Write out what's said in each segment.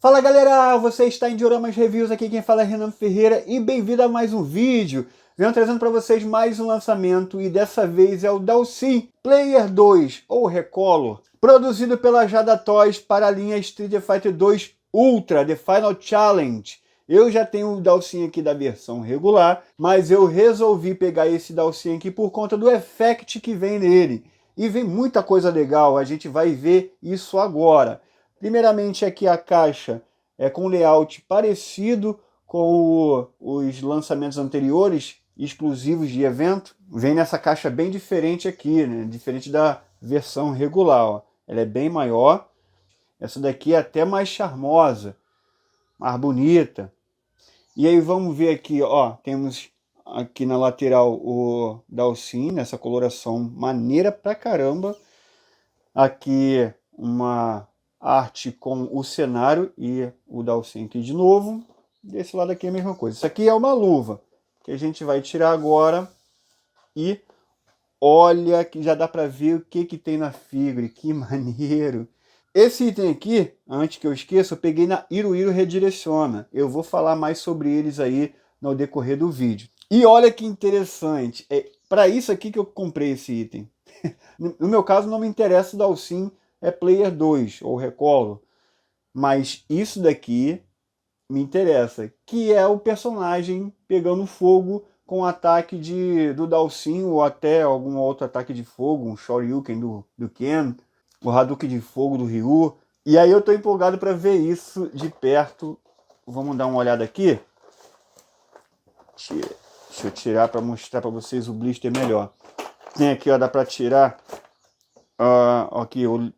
Fala galera, você está em Dioramas Reviews, aqui quem fala é Renan Ferreira e bem-vindo a mais um vídeo. Venho trazendo para vocês mais um lançamento e dessa vez é o Dalsim Player 2 ou Recolor, produzido pela Jada Toys para a linha Street Fighter 2 Ultra The Final Challenge. Eu já tenho o Dalsim aqui da versão regular, mas eu resolvi pegar esse Dalsim aqui por conta do effect que vem nele. E vem muita coisa legal, a gente vai ver isso agora. Primeiramente aqui a caixa é com layout parecido com os lançamentos anteriores, exclusivos de evento. Vem nessa caixa bem diferente aqui, né? Diferente da versão regular. Ó. Ela é bem maior. Essa daqui é até mais charmosa, mais bonita. E aí vamos ver aqui, ó, temos aqui na lateral o Dalsim, nessa coloração maneira pra caramba. Aqui uma arte com o cenário e o Dalsim aqui de novo. Desse lado aqui é a mesma coisa. Isso aqui é uma luva que a gente vai tirar agora e olha que já dá para ver o que tem na figure. Que maneiro! Esse item aqui, antes que eu esqueça, eu peguei na Iruiro Redireciona. Eu vou falar mais sobre eles aí no decorrer do vídeo. E olha que interessante, é para isso aqui que eu comprei esse item. No meu caso não me interessa o Dalsim é Player 2 ou Recolor, mas isso daqui me interessa, que é o personagem pegando fogo com o ataque do Dalsim ou até algum outro ataque de fogo, um Shoryuken do Ken, o Hadouken de fogo do Ryu. E aí eu tô empolgado para ver isso de perto. Vamos dar uma olhada aqui. Deixa eu tirar para mostrar para vocês o blister melhor. Tem aqui, ó, dá para tirar aqui o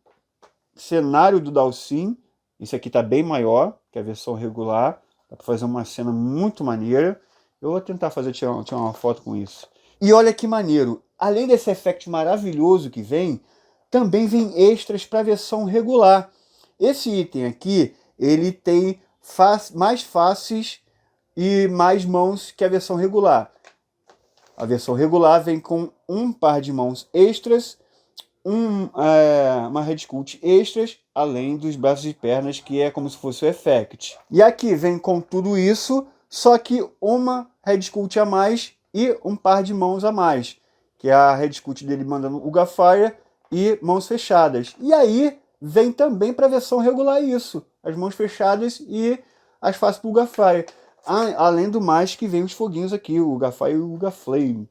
cenário do Dalsim. Esse aqui tá bem maior que a versão regular. Dá para fazer uma cena muito maneira. Eu vou tentar tirar uma foto com isso. E olha que maneiro. Além desse effect maravilhoso que vem, também vem extras para a versão regular. Esse item aqui, ele tem mais faces e mais mãos que a versão regular. A versão regular vem com um par de mãos extras, uma head cult extras, além dos braços e pernas, que é como se fosse o effect. E aqui vem com tudo isso, só que uma head cult a mais e um par de mãos a mais, que é a head cult dele mandando o Gafire e mãos fechadas. E aí vem também para a versão regular isso, as mãos fechadas e as faces para o Gafire. Além do mais que vem os foguinhos aqui, o Gafire e o Gaflame.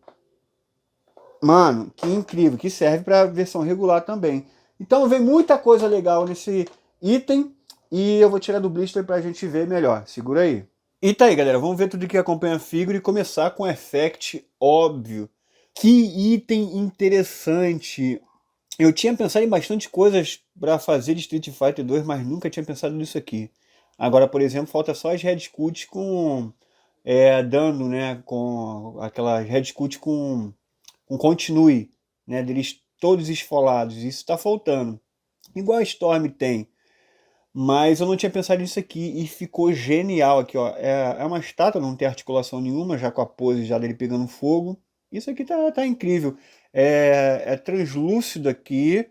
Mano, que incrível, que serve para a versão regular também. Então vem muita coisa legal nesse item e eu vou tirar do blister para a gente ver melhor. Segura aí. E tá aí, galera, vamos ver tudo que acompanha a figura e começar com o effect óbvio. Que item interessante. Eu tinha pensado em bastante coisas para fazer de Street Fighter 2, mas nunca tinha pensado nisso aqui. Agora, por exemplo, falta só as Red Scut com dano, né? Com aquelas Red Scut com continue, né? Deles todos esfolados. Isso está faltando. Igual a Storm tem. Mas eu não tinha pensado nisso aqui e ficou genial aqui, ó. É uma estátua, não tem articulação nenhuma, já com a pose já dele pegando fogo. Isso aqui tá incrível. É translúcido aqui.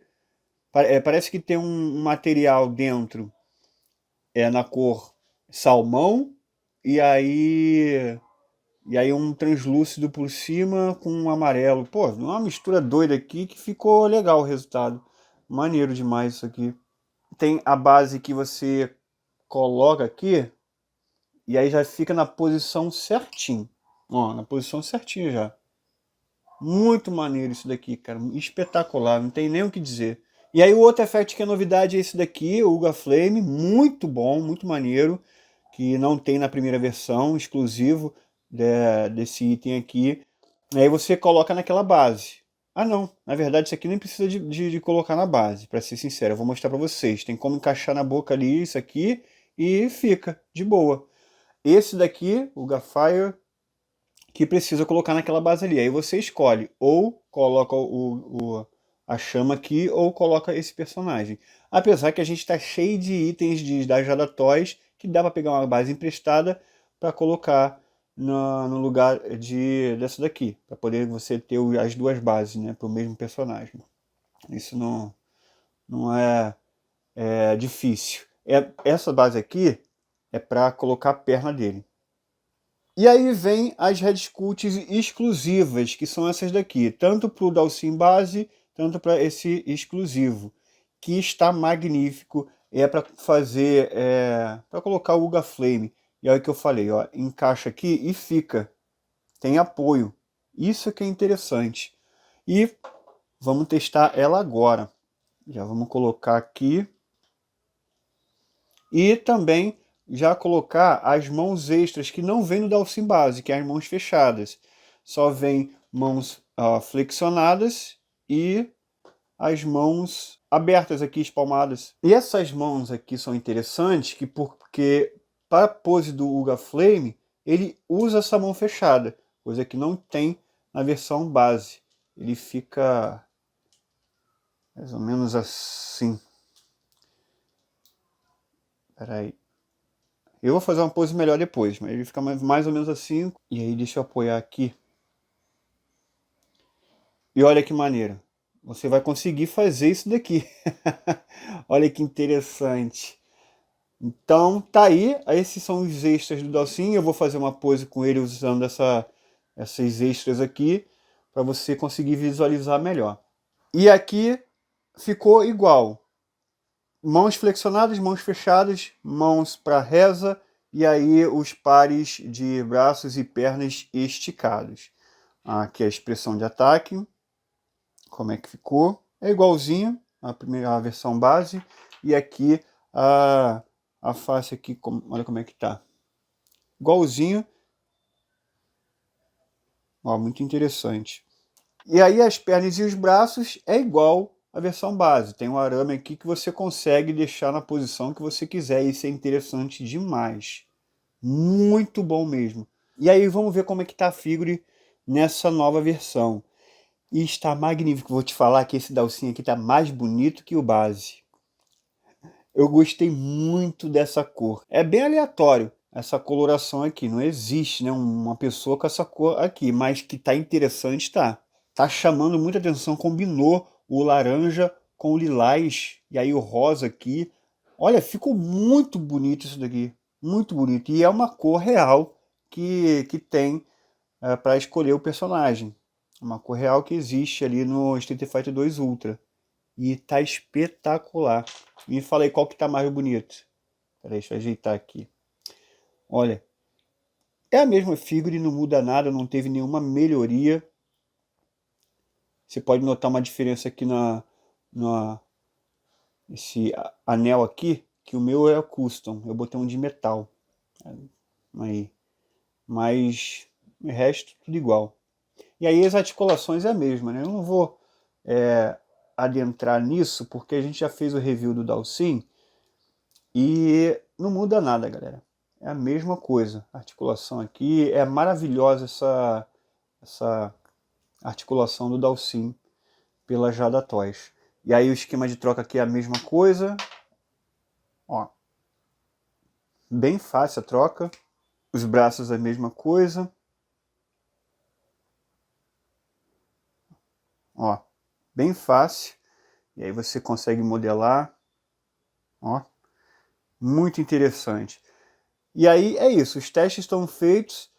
Parece que tem um material dentro na cor salmão e aí um translúcido por cima com um amarelo. Pô, uma mistura doida aqui que ficou legal o resultado. Maneiro demais isso aqui. Tem a base que você coloca aqui e aí já fica na posição certinho. Ó, na posição certinha já. Muito maneiro isso daqui, cara. Espetacular, não tem nem o que dizer. E aí o outro effect que é novidade é esse daqui, o Uga Flame. Muito bom, muito maneiro. Que não tem na primeira versão, exclusivo desse item aqui. Aí você coloca naquela base. Ah não, na verdade isso aqui nem precisa de colocar na base, para ser sincero. Eu vou mostrar para vocês. Tem como encaixar na boca ali isso aqui e fica de boa. Esse daqui, o Gafire, que precisa colocar naquela base ali. Aí você escolhe, ou coloca a chama aqui, ou coloca esse personagem. Apesar que a gente está cheio de itens da Jada Toys, que dá para pegar uma base emprestada para colocar no lugar dessa daqui, para poder você ter as duas bases, né, para o mesmo personagem. Isso não é difícil. Essa base aqui é para colocar a perna dele. E aí vem as Red Sculpts exclusivas, que são essas daqui, tanto para o Dalsim base, tanto para esse exclusivo, que está magnífico. É para fazer, para colocar o Uga Flame. E olha o que eu falei, ó, encaixa aqui e fica, tem apoio. Isso que é interessante. E vamos testar ela agora. Já vamos colocar aqui. E também já colocar as mãos extras que não vem no Dalsim base, que é as mãos fechadas. Só vem mãos flexionadas e as mãos abertas aqui, espalmadas. E essas mãos aqui são interessantes porque para a pose do Uga Flame, ele usa essa mão fechada, coisa que não tem na versão base. Ele fica mais ou menos assim. Peraí. Eu vou fazer uma pose melhor depois, mas ele fica mais ou menos assim. E aí deixa eu apoiar aqui. E olha que maneiro. Você vai conseguir fazer isso daqui. Olha que interessante. Então tá aí. Esses são os extras do Dalsim. Eu vou fazer uma pose com ele usando essas extras aqui, para você conseguir visualizar melhor. E aqui ficou igual. Mãos flexionadas, mãos fechadas, mãos para reza, e aí os pares de braços e pernas esticados. Aqui a expressão de ataque, como é que ficou. É igualzinho a versão base. E aqui a face aqui, olha como é que tá. Igualzinho. Ó, muito interessante. E aí as pernas e os braços é igual a versão base. Tem um arame aqui que você consegue deixar na posição que você quiser. Isso é interessante demais. Muito bom mesmo. E aí vamos ver como é que tá a figure nessa nova versão. E está magnífico. Vou te falar que esse Dalsim aqui tá mais bonito que o base. Eu gostei muito dessa cor. É bem aleatório essa coloração aqui. Não existe, né, uma pessoa com essa cor aqui. Mas que tá interessante, tá. Tá chamando muita atenção. Combinou o laranja com o lilás, e aí o rosa aqui. Olha, ficou muito bonito isso daqui. Muito bonito. E é uma cor real que tem para escolher o personagem. Uma cor real que existe ali no Street Fighter 2 Ultra. E tá espetacular. Me falei qual que tá mais bonito. Peraí, deixa eu ajeitar aqui. Olha, é a mesma figura e não muda nada, não teve nenhuma melhoria. Você pode notar uma diferença aqui esse anel aqui, que o meu é custom. Eu botei um de metal. Aí. Mas o resto tudo igual. E aí as articulações é a mesma, né? Eu não vou adentrar nisso, porque a gente já fez o review do Dalsim e não muda nada, galera. É a mesma coisa. A articulação aqui é maravilhosa, essa articulação do Dalsim pela Jada Toys. E aí o esquema de troca aqui é a mesma coisa. Ó, bem fácil a troca. Os braços a mesma coisa. Ó, bem fácil. E aí você consegue modelar. Ó, muito interessante. E aí é isso. Os testes estão feitos.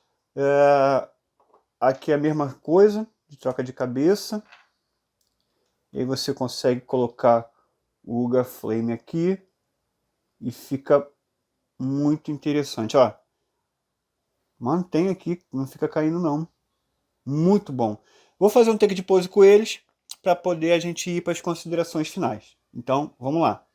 Aqui é a mesma coisa, de troca de cabeça. E aí você consegue colocar o Uga Flame aqui. E fica muito interessante. Ó, mantém aqui, não fica caindo não. Muito bom. Vou fazer um take de pose com eles para poder a gente ir para as considerações finais. Então, vamos lá.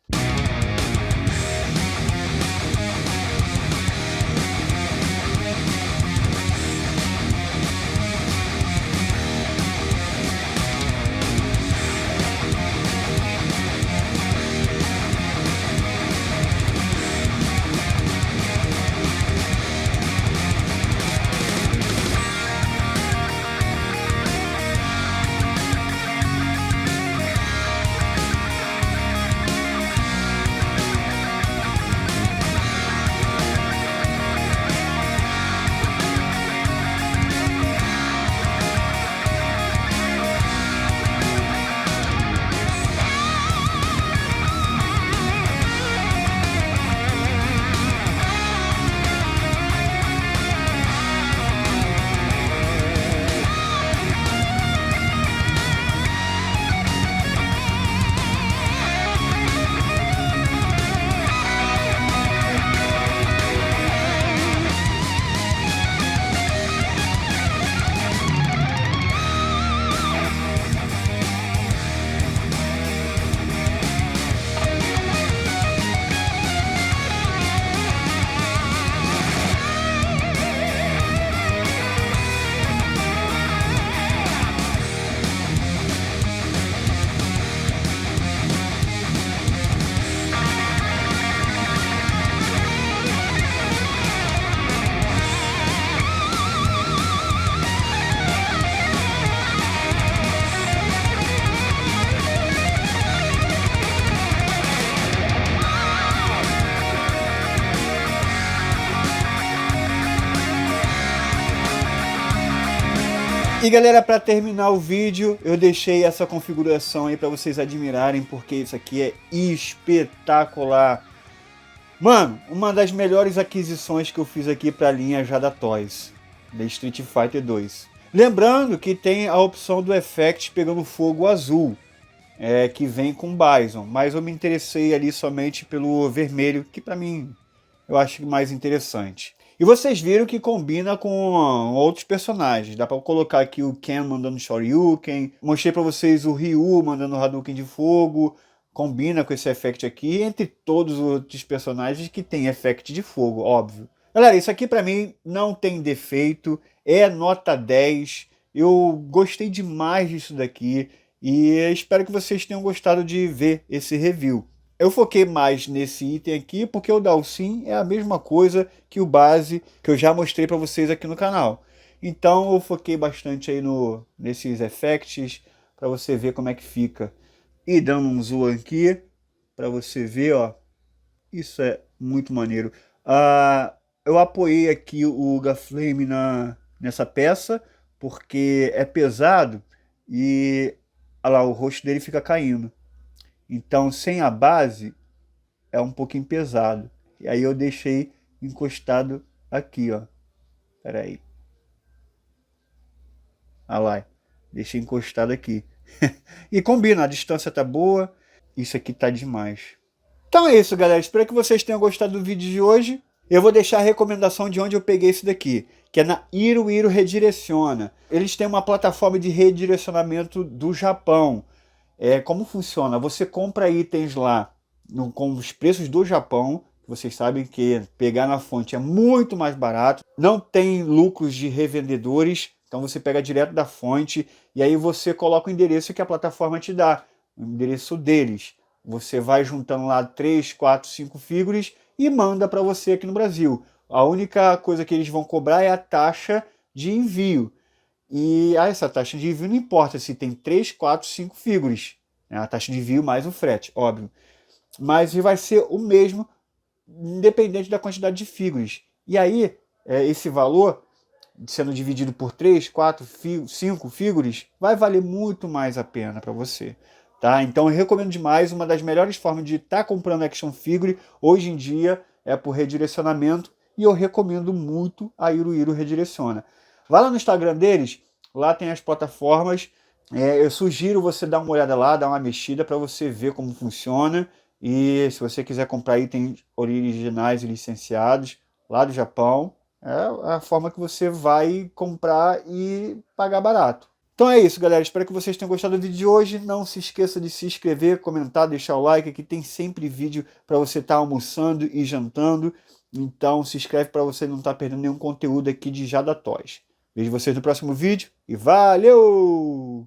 E galera, para terminar o vídeo, eu deixei essa configuração aí para vocês admirarem, porque isso aqui é espetacular. Mano, uma das melhores aquisições que eu fiz aqui para a linha Jada Toys, da Street Fighter 2. Lembrando que tem a opção do Effect pegando fogo azul, que vem com Bison, mas eu me interessei ali somente pelo vermelho, que para mim eu acho mais interessante. E vocês viram que combina com outros personagens. Dá para colocar aqui o Ken mandando Shoryuken. Mostrei para vocês o Ryu mandando Hadouken de fogo. Combina com esse effect aqui, entre todos os outros personagens que tem effect de fogo, óbvio. Galera, isso aqui para mim não tem defeito. É nota 10. Eu gostei demais disso daqui. E espero que vocês tenham gostado de ver esse review. Eu foquei mais nesse item aqui porque o Dhalsim é a mesma coisa que o base que eu já mostrei para vocês aqui no canal. Então eu foquei bastante aí nesses effects para você ver como é que fica. E dando um zoom aqui para você ver, ó, isso é muito maneiro. Eu apoiei aqui o Gaflame nessa peça porque é pesado e olha lá, o rosto dele fica caindo. Então, sem a base, é um pouquinho pesado. E aí eu deixei encostado aqui, ó. Pera aí. Olha lá. Deixei encostado aqui. E combina, a distância tá boa. Isso aqui tá demais. Então é isso, galera. Espero que vocês tenham gostado do vídeo de hoje. Eu vou deixar a recomendação de onde eu peguei esse daqui, que é na Iruiro Redireciona. Eles têm uma plataforma de redirecionamento do Japão. Como funciona? Você compra itens lá com os preços do Japão. Vocês sabem que pegar na fonte é muito mais barato. Não tem lucros de revendedores. Então você pega direto da fonte e aí você coloca o endereço que a plataforma te dá. O endereço deles. Você vai juntando lá 3, 4, 5 figuras e manda para você aqui no Brasil. A única coisa que eles vão cobrar é a taxa de envio. E essa taxa de envio não importa se tem 3, 4, 5 figuras. A taxa de envio mais o frete, óbvio. Mas vai ser o mesmo, independente da quantidade de figuras. E aí, esse valor, sendo dividido por 3, 4, 5 figuras, vai valer muito mais a pena para você. Tá? Então eu recomendo demais. Uma das melhores formas de estar comprando action figure hoje em dia é por redirecionamento. E eu recomendo muito a Iruiro Redireciona. Vai lá no Instagram deles, lá tem as plataformas. Eu sugiro você dar uma olhada lá, dar uma mexida para você ver como funciona. E se você quiser comprar itens originais e licenciados lá do Japão, é a forma que você vai comprar e pagar barato. Então é isso, galera. Espero que vocês tenham gostado do vídeo de hoje. Não se esqueça de se inscrever, comentar, deixar o like, que tem sempre vídeo para você estar almoçando e jantando. Então se inscreve para você não estar perdendo nenhum conteúdo aqui de Jada Toys. Vejo vocês no próximo vídeo e valeu!